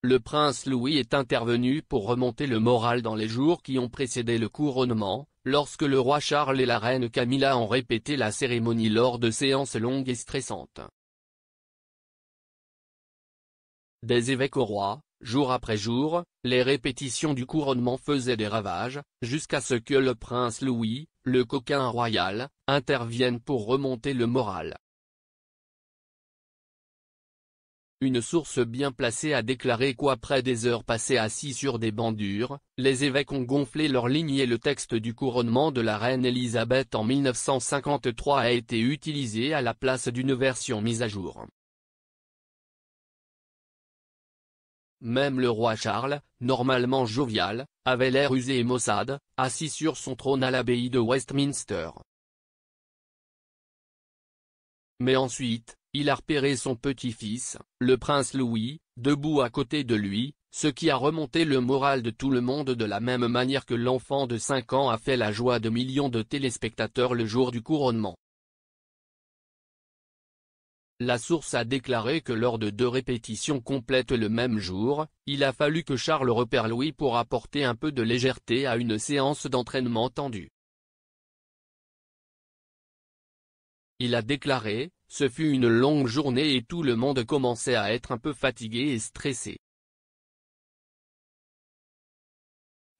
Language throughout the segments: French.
le prince Louis est intervenu pour remonter le moral dans les jours qui ont précédé le couronnement, lorsque le roi Charles et la reine Camilla ont répété la cérémonie lors de séances longues et stressantes. Des évêques au roi, jour après jour, les répétitions du couronnement faisaient des ravages, jusqu'à ce que le prince Louis, le coquin royal, intervienne pour remonter le moral. Une source bien placée a déclaré qu'après des heures passées assis sur des bancs durs, les évêques ont gonflé leur ligne et le texte du couronnement de la reine Elisabeth en 1953 a été utilisé à la place d'une version mise à jour. Même le roi Charles, normalement jovial, avait l'air usé et maussade, assis sur son trône à l'abbaye de Westminster. Mais ensuite, il a repéré son petit-fils, le prince Louis, debout à côté de lui, ce qui a remonté le moral de tout le monde de la même manière que l'enfant de 5 ans a fait la joie de millions de téléspectateurs le jour du couronnement. La source a déclaré que lors de 2 répétitions complètes le même jour, il a fallu que Charles repère Louis pour apporter un peu de légèreté à une séance d'entraînement tendue. Il a déclaré, « Ce fut une longue journée et tout le monde commençait à être un peu fatigué et stressé.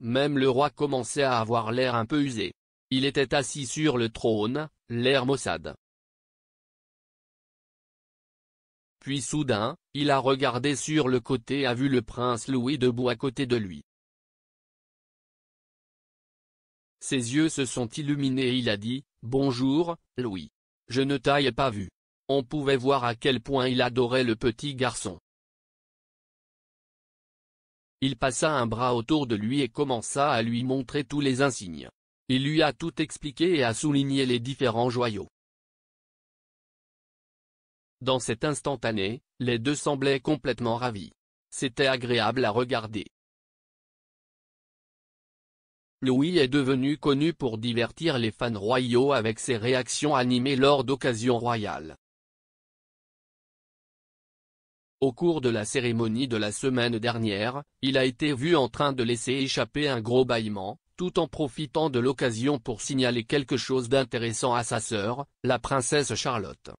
Même le roi commençait à avoir l'air un peu usé. Il était assis sur le trône, l'air maussade. Puis soudain, il a regardé sur le côté et a vu le prince Louis debout à côté de lui. Ses yeux se sont illuminés et il a dit, « Bonjour, Louis. Je ne t'avais pas vu. » On pouvait voir à quel point il adorait le petit garçon. Il passa un bras autour de lui et commença à lui montrer tous les insignes. Il lui a tout expliqué et a souligné les différents joyaux. Dans cet instantané, les deux semblaient complètement ravis. C'était agréable à regarder. Louis est devenu connu pour divertir les fans royaux avec ses réactions animées lors d'occasions royales. Au cours de la cérémonie de la semaine dernière, il a été vu en train de laisser échapper un gros bâillement, tout en profitant de l'occasion pour signaler quelque chose d'intéressant à sa sœur, la princesse Charlotte.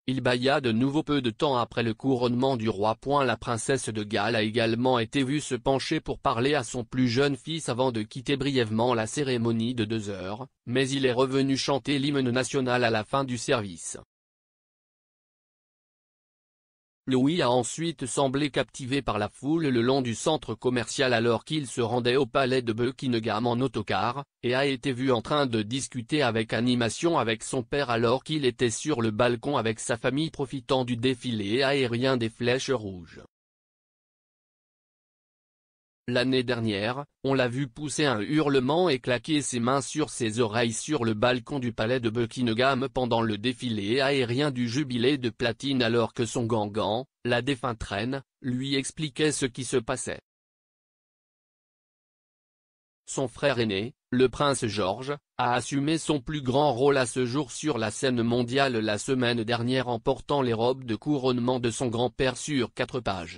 Il bâilla de nouveau peu de temps après le couronnement du roi. La princesse de Galles a également été vue se pencher pour parler à son plus jeune fils avant de quitter brièvement la cérémonie de 2 heures, mais il est revenu chanter l'hymne national à la fin du service. Louis a ensuite semblé captivé par la foule le long du centre commercial alors qu'il se rendait au palais de Buckingham en autocar, et a été vu en train de discuter avec animation avec son père alors qu'il était sur le balcon avec sa famille profitant du défilé aérien des Flèches rouges. L'année dernière, on l'a vu pousser un hurlement et claquer ses mains sur ses oreilles sur le balcon du palais de Buckingham pendant le défilé aérien du jubilé de platine alors que son gangan, la défunte reine, lui expliquait ce qui se passait. Son frère aîné, le prince George, a assumé son plus grand rôle à ce jour sur la scène mondiale la semaine dernière en portant les robes de couronnement de son grand-père sur 4 pages.